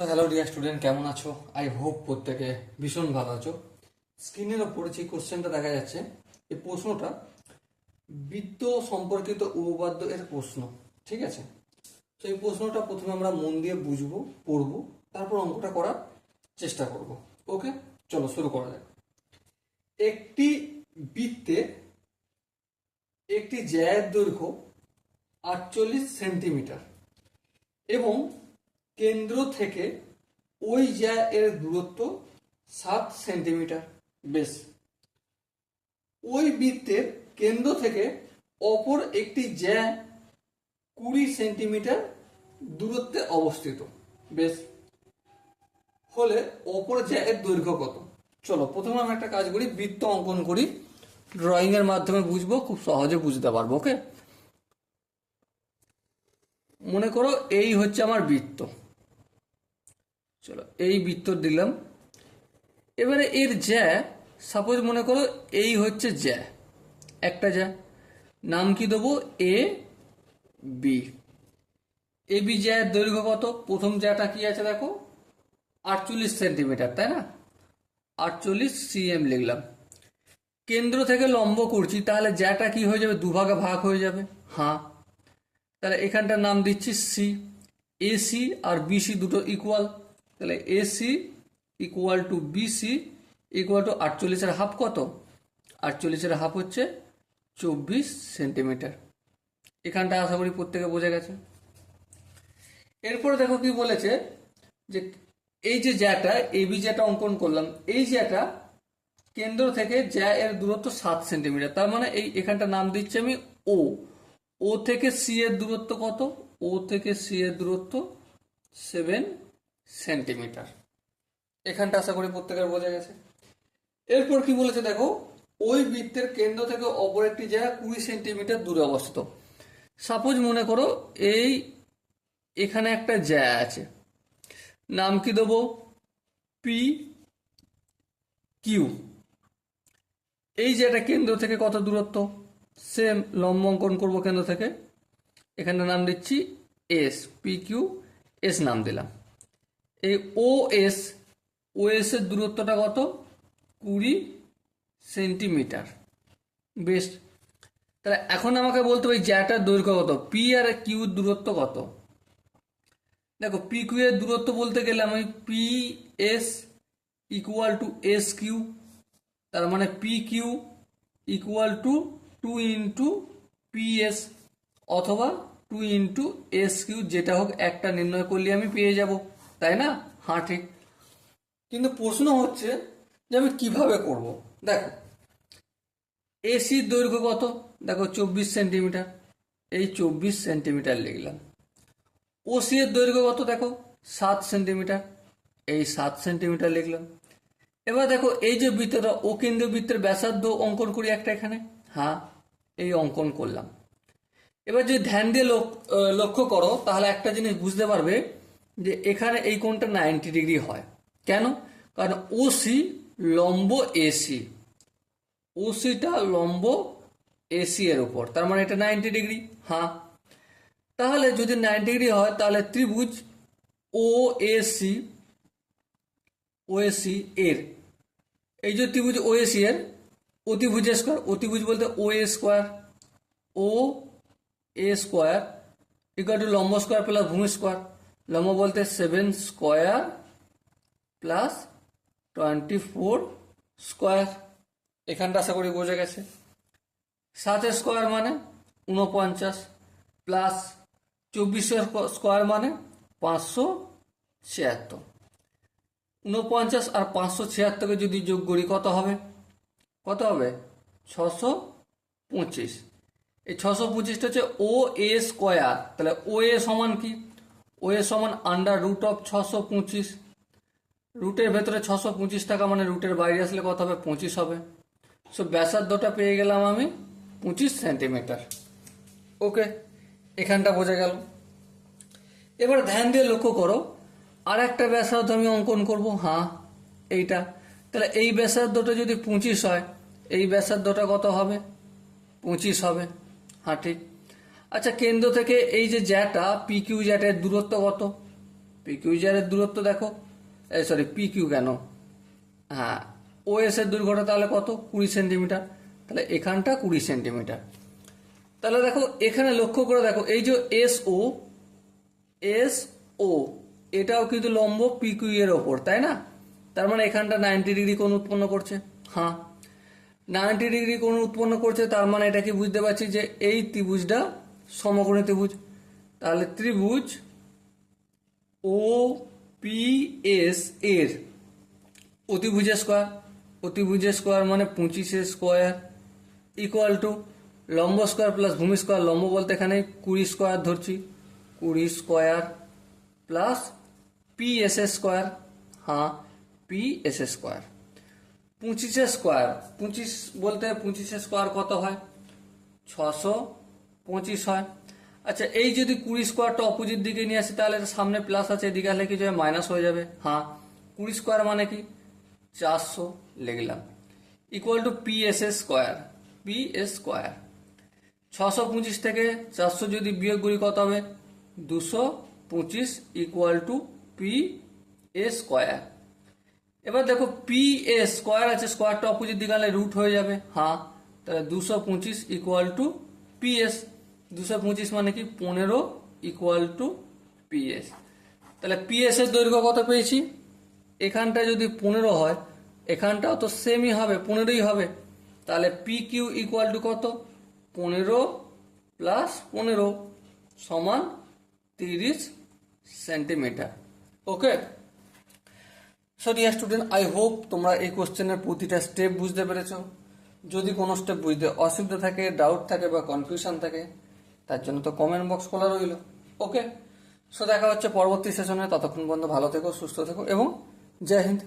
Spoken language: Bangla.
হ্যালো ডিয়ার স্টুডেন্ট, কেমন আছো? আই হোপ প্রত্যেকে ভীষণ ভালো আছো। স্ক্রিনের ওপর যে কোশ্চেনটা দেখা যাচ্ছে, এই প্রশ্নটা বৃত্ত সম্পর্কিত উপপাদ্য এর প্রশ্ন। ঠিক আছে, তো এই প্রশ্নটা প্রথমে আমরা মন দিয়ে বুঝবো, পড়বো, তারপর অঙ্কটা করার চেষ্টা করব। ওকে, চলো শুরু করা যাক। একটি বৃত্তে একটি জ্যায়ের দৈর্ঘ্য 48 সেন্টিমিটার এবং কেন্দ্র থেকে ওই জ্যা এর দূরত্ব 7 সেন্টিমিটার। বেশ, ওই বৃত্তের কেন্দ্র থেকে অপর একটি জ্যা 20 সেন্টিমিটার দূরত্বে অবস্থিত। বেশ, হলে অপর জ্যা এর দৈর্ঘ্য কত? চলো প্রথমে আমরা একটা কাজ করি, বৃত্ত অঙ্কন করি। ড্রয়িং এর মাধ্যমে বুঝবো, খুব সহজে বুঝতে পারবো। ওকে, মনে করো এই হচ্ছে আমার বৃত্ত। চলো এই বৃত্ত দিলাম। এবারে এর জ্যা, সাপোজ মনে করো এই হচ্ছে জ্যা, একটা জ্যা, নাম কি দেবো? A B. এ বি জ্যায়ের দৈর্ঘ্য কত? প্রথম জ্যাটা কি আছে দেখো, 48 সেন্টিমিটার, তাই না? 48 cm লিখলাম। কেন্দ্র থেকে লম্ব করছি, তাহলে জ্যাটা কি হয়ে যাবে? দুভাগে ভাগ হয়ে যাবে। হ্যাঁ, তাহলে এখানটার নাম দিচ্ছি সি। এসি আর বিসি দুটো ইকুয়াল, তাহলে AC equal to BC equal to 48-এর হাফ কত? 48-এর হাফ হচ্ছে 24 সেন্টিমিটার। এখানটা আশা করি প্রত্যেকে বোঝা গেছে। এরপরে দেখো কি বলেছে, যে এই যে জ্যাটা এবি জ্যাটা অঙ্কন করলাম, এই জ্যাটা কেন্দ্র থেকে জ্যা এর দূরত্ব 7 সেন্টিমিটার। তার মানে এই এখানটা নাম দিচ্ছি আমি ও। ও থেকে সি এর দূরত্ব কত? ও থেকে সি এর দূরত্ব 7 সেন্টিমিটার। এখানটা আশা করি প্রত্যেকের বোঝা গেছে। এরপর কি বলেছে দেখো, ওই বৃত্তের কেন্দ্র থেকে অপর একটি জায়গা 20 সেন্টিমিটার দূরে অবস্থিত। সাপোজ মনে করো এই এখানে একটা জায়গা আছে, নাম কি দেবো? P Q. এই জায়গাটা কেন্দ্র থেকে কত দূরত্ব? সেম, লম্ব অঙ্কন করবো কেন্দ্র থেকে। এখানে নাম দিচ্ছি এস, পি কিউ এস নাম দিলাম। এই ও এস, ও এস এর দূরত্বটা কত? 20 সেন্টিমিটার। বেশ, তাহলে এখন আমাকে বলতে হবে জ্যাটার দৈর্ঘ্য কত? পি আর কিউ দূরত্ব কত? দেখো পি কিউ এর দূরত্ব বলতে গেলে আমি P S equal to S Q, তার মানে P Q equal to 2 × P S, অথবা 2 × এস কিউ, যেটা হোক একটা নির্ণয় করলে আমি পেয়ে যাব, তাই না? হ্যাঁ ঠিক। কিন্তু প্রশ্ন হচ্ছে যে আমি কিভাবে করব। দেখো এসির দৈর্ঘ্য কত? দেখো 24 সেন্টিমিটার, এই 24 সেন্টিমিটার লিখলাম। ওসি এর দৈর্ঘ্য কত? দেখো 7 সেন্টিমিটার, এই 7 সেন্টিমিটার লিখলাম। এবার দেখো এই যে বৃত্তটা, ও কেন্দ্রীয় বৃত্তের ব্যাসার্ধ অঙ্কন করি একটা এখানে। হ্যাঁ, এই অঙ্কন করলাম। এবার যদি ধ্যান দিয়ে লক্ষ্য করো, তাহলে একটা জিনিস বুঝতে পারবে যে এখানে এই কোণটা 90 ডিগ্রি হয়। কেন? কারণ ওসি লম্ব এসি, ওসিটা লম্ব এসি এর উপর, তার মানে এটা 90 ডিগ্রি। হ্যাঁ, তাহলে যদি 90 ডিগ্রি হয়, তাহলে ত্রিভুজ ও এসি, ওএসি এর, এই যে ত্রিভুজ ওএসি এর অতিভুজ স্কোয়ার, অতিভুজ বলতে O A square, O A square equal to লম্ব স্কোয়ার প্লাস ভূমি স্কোয়ার। লম্ব বলতে 7 স্কোয়ার প্লাস 24 স্কোয়ার। এখানটা আশা করি বোঝা গেছে। 7 স্কোয়ার মানে 49 প্লাস 24 স্কোয়ার মানে 576। 49 আর 576কে যদি যোগ করি কত হবে? কত হবে? 625। এই 625টা হচ্ছে ও এ স্কোয়ার। তাহলে ও এ সমান কি? ও এ সমান √of 625। রুটের ভেতরে 625 টাকা মানে রুটের বাইরে আসলে কত হবে? 25 হবে। সো ব্যাসার্ধটা পেয়ে গেলাম আমি 25 সেন্টিমিটার। ওকে, এখানটা বোঝা গেল। এবার ধ্যান দিয়ে লক্ষ্য করো, আর একটা ব্যাসার্ধ আমি অঙ্কন করব। হ্যাঁ, এইটা। তাহলে এই ব্যাসার্ধটা যদি 25 হয়, এই ব্যাসার্ধটা কত হবে? 25 হবে। হ্যাঁ ঠিক। আচ্ছা, কেন্দ্র থেকে এই যে জ্যাটা পি কিউ জ্যাটের দূরত্ব কত? পিকিউজারের দূরত্ব দেখো, সরি পি কিউ কেন, হ্যাঁ ওএস এর দৈর্ঘ্যটা তাহলে কত, 20 সেন্টিমিটার, তাহলে এখানটা 20 সেন্টিমিটার। তাহলে দেখো এখানে লক্ষ্য করে দেখো, এই যে এস ও এটাও কিন্তু লম্ব পি কিউ এর ওপর, তাই না? তার মানে এখানটা 90 ডিগ্রি কোণ উৎপন্ন করছে। হ্যাঁ 90 ডিগ্রি কোণ উৎপন্ন করছে, তার মানে এটা কি বুঝতে পারছি যে এই ত্রিভুজটা সমকোণী ত্রিভুজ। তাহলে ত্রিভুজ ও পি এস এর অতিভুজের স্কোয়ার, অতিভুজের স্কোয়ার মানে 25 স্কোয়ার ইকুয়াল টু লম্ব স্কোয়ার প্লাস ভূমি স্কোয়ার, লম্ব বলতে এখানে 20 স্কোয়ার ধরছি, 20 square plus P S square, হ্যাঁ পি এস স্কোয়ার। 25 স্কোয়ার, 25 বলতে 25 স্কোয়ার কত হয়, 625 হয়। আচ্ছা এই যদি 20 স্কোয়ারটা অপোজিট দিকে নিয়ে আসি, তাহলে এটা সামনে প্লাস আছে, এদিকে আসলে কি যাবে, মাইনাস হয়ে যাবে। হ্যাঁ 20 স্কোয়ার মানে কি 400 লিখলাম, equal to P S square, P S square. 625 থেকে 400 যদি বিয়োগ করি কত হবে, 225 equal to P A square. এবার দেখো পি এ স্কোয়ার আছে, স্কোয়ারটা অপোজিট দিকে আনলে রুট হয়ে যাবে। হ্যাঁ তাহলে 225 ইকুয়াল টু পি এস, 225 মানে কি 15 ইকুয়াল টু পি এস। তাহলে পি এস এর দৈর্ঘ্য কত পেয়েছি, এখানটা যদি 15 হয় এখানটাও তো সেমই হবে, 15ই হবে। তাহলে পি কিউ ইকুয়াল টু কত, 15 প্লাস 15 সমান 30 centimetre. Okay, so dear student, I hope তোমরা এই কোশ্চেনের প্রতিটা স্টেপ বুঝতে পেরেছো। যদি কোনো স্টেপ বুঝতে অসুবিধা থাকে, ডাউট থাকে বা কনফিউশন থাকে, তার জন্য তো কমেন্ট বক্স খোলা রইল। ওকে, সো দেখা হচ্ছে পরবর্তী সেশনে, ততক্ষণ পর্যন্ত ভালো থেকো, সুস্থ থেকো এবং জয় হিন্দ।